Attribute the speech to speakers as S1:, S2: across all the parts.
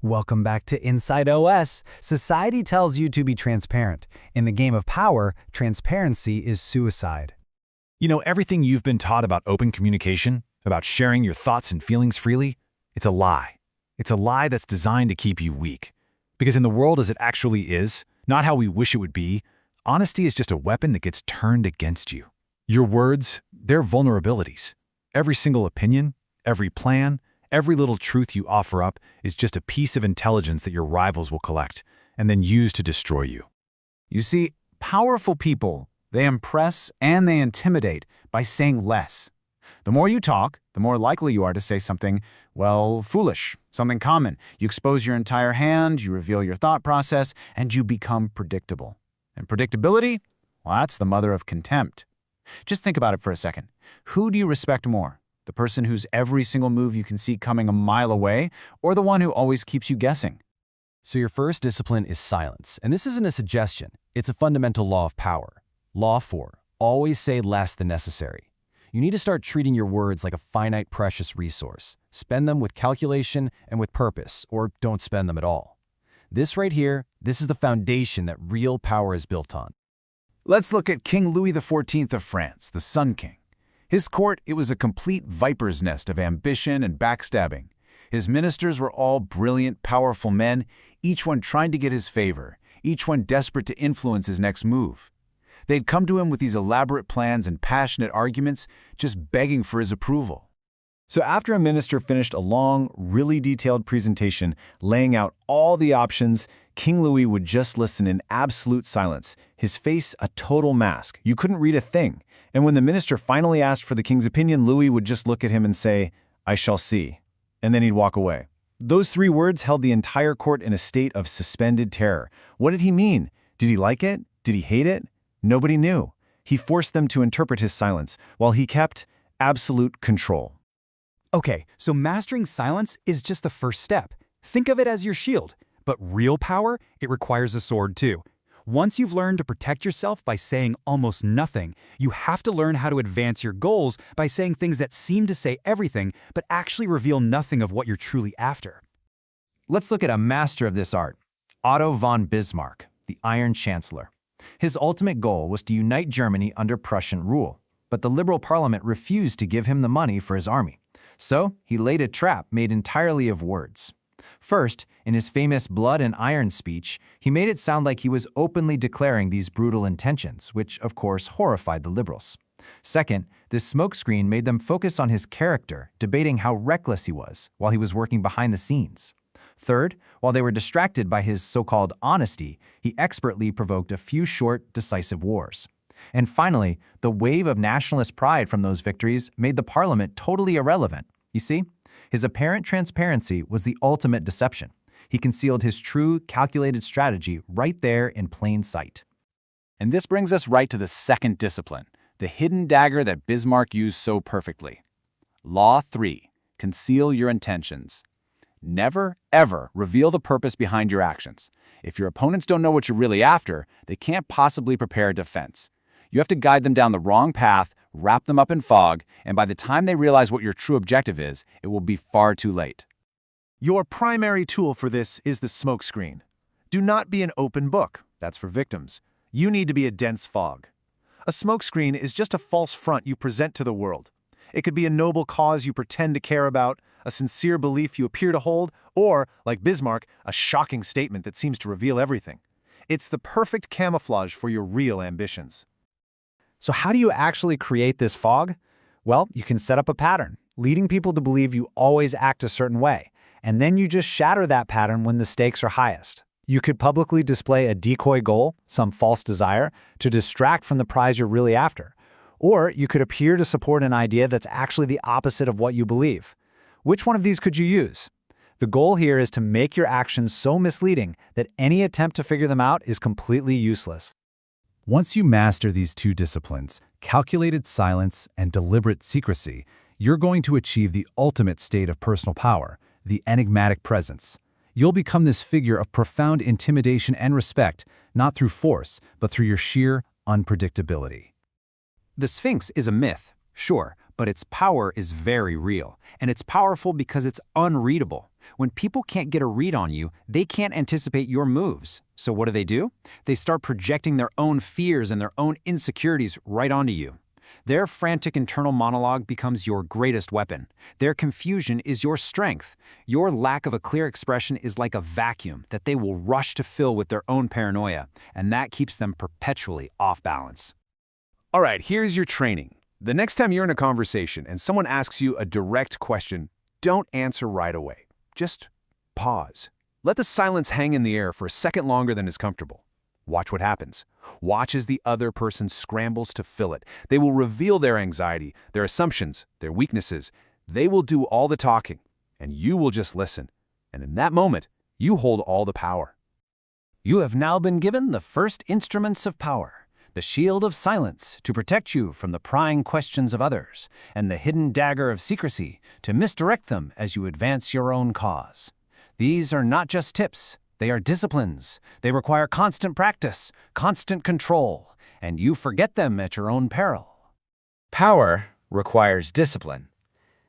S1: Welcome back to Inside OS. Society tells you to be transparent. In the game of power, transparency is suicide.
S2: You know, everything you've been taught about open communication, about sharing your thoughts and feelings freely, it's a lie. It's a lie that's designed to keep you weak. Because in the world as it actually is, not how we wish it would be, honesty is just a weapon that gets turned against you. Your words, they're vulnerabilities. Every single opinion, every plan, every little truth you offer up is just a piece of intelligence that your rivals will collect and then use to destroy you.
S3: You see, powerful people, they impress and they intimidate by saying less. The more you talk, the more likely you are to say something, well, foolish, something common. You expose your entire hand, you reveal your thought process, and you become predictable. And predictability? Well, that's the mother of contempt. Just think about it for a second. Who do you respect more? The person whose every single move you can see coming a mile away, or the one who always keeps you guessing?
S4: So your first discipline is silence, and this isn't a suggestion, it's a fundamental law of power. Law 4, always say less than necessary. You need to start treating your words like a finite, precious resource. Spend them with calculation and with purpose, or don't spend them at all. This right here, this is the foundation that real power is built on.
S3: Let's look at King Louis XIV of France, the Sun King. His court, it was a complete viper's nest of ambition and backstabbing. His ministers were all brilliant, powerful men, each one trying to get his favor, each one desperate to influence his next move. They'd come to him with these elaborate plans and passionate arguments, just begging for his approval.
S2: So after a minister finished a long, really detailed presentation laying out all the options, King Louis would just listen in absolute silence, his face a total mask. You couldn't read a thing. And when the minister finally asked for the king's opinion, Louis would just look at him and say, "I shall see." And then he'd walk away. Those 3 words held the entire court in a state of suspended terror. What did he mean? Did he like it? Did he hate it? Nobody knew. He forced them to interpret his silence, while he kept absolute control.
S1: Okay, so mastering silence is just the first step. Think of it as your shield. But real power, it requires a sword too. Once you've learned to protect yourself by saying almost nothing, you have to learn how to advance your goals by saying things that seem to say everything, but actually reveal nothing of what you're truly after.
S4: Let's look at a master of this art, Otto von Bismarck, the Iron Chancellor. His ultimate goal was to unite Germany under Prussian rule, but the Liberal Parliament refused to give him the money for his army. So he laid a trap made entirely of words. First, in his famous Blood and Iron speech, he made it sound like he was openly declaring these brutal intentions, which of course horrified the liberals. Second, this smokescreen made them focus on his character, debating how reckless he was while he was working behind the scenes. Third, while they were distracted by his so-called honesty, he expertly provoked a few short, decisive wars. And finally, the wave of nationalist pride from those victories made the parliament totally irrelevant. You see, his apparent transparency was the ultimate deception. He concealed his true, calculated strategy right there in plain sight.
S3: And this brings us right to the second discipline, the hidden dagger that Bismarck used so perfectly. Law 3, conceal your intentions. Never, ever reveal the purpose behind your actions. If your opponents don't know what you're really after, they can't possibly prepare a defense. You have to guide them down the wrong path, wrap them up in fog, and by the time they realize what your true objective is, it will be far too late.
S5: Your primary tool for this is the smokescreen. Do not be an open book. That's for victims. You need to be a dense fog. A smokescreen is just a false front you present to the world. It could be a noble cause you pretend to care about, a sincere belief you appear to hold, or, like Bismarck, a shocking statement that seems to reveal everything. It's the perfect camouflage for your real ambitions.
S1: So how do you actually create this fog? Well, you can set up a pattern, leading people to believe you always act a certain way, and then you just shatter that pattern when the stakes are highest. You could publicly display a decoy goal, some false desire, to distract from the prize you're really after. Or you could appear to support an idea that's actually the opposite of what you believe. Which one of these could you use? The goal here is to make your actions so misleading that any attempt to figure them out is completely useless.
S2: Once you master these 2 disciplines, calculated silence and deliberate secrecy, you're going to achieve the ultimate state of personal power, the enigmatic presence. You'll become this figure of profound intimidation and respect, not through force, but through your sheer unpredictability.
S3: The Sphinx is a myth, sure, but its power is very real, and it's powerful because it's unreadable. When people can't get a read on you, they can't anticipate your moves. So what do? They start projecting their own fears and their own insecurities right onto you. Their frantic internal monologue becomes your greatest weapon. Their confusion is your strength. Your lack of a clear expression is like a vacuum that they will rush to fill with their own paranoia, and that keeps them perpetually off balance.
S2: All right, here's your training. The next time you're in a conversation and someone asks you a direct question, don't answer right away. Just pause. Let the silence hang in the air for a second longer than is comfortable. Watch what happens. Watch as the other person scrambles to fill it. They will reveal their anxiety, their assumptions, their weaknesses. They will do all the talking, and you will just listen. And in that moment, you hold all the power.
S3: You have now been given the first instruments of power, the shield of silence to protect you from the prying questions of others, and the hidden dagger of secrecy to misdirect them as you advance your own cause. These are not just tips. They are disciplines. They require constant practice, constant control, and you forget them at your own peril.
S6: Power requires discipline,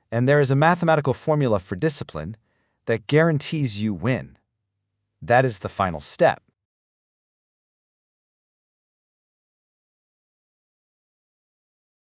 S6: and there is a mathematical formula for discipline that guarantees you win. That is the final step.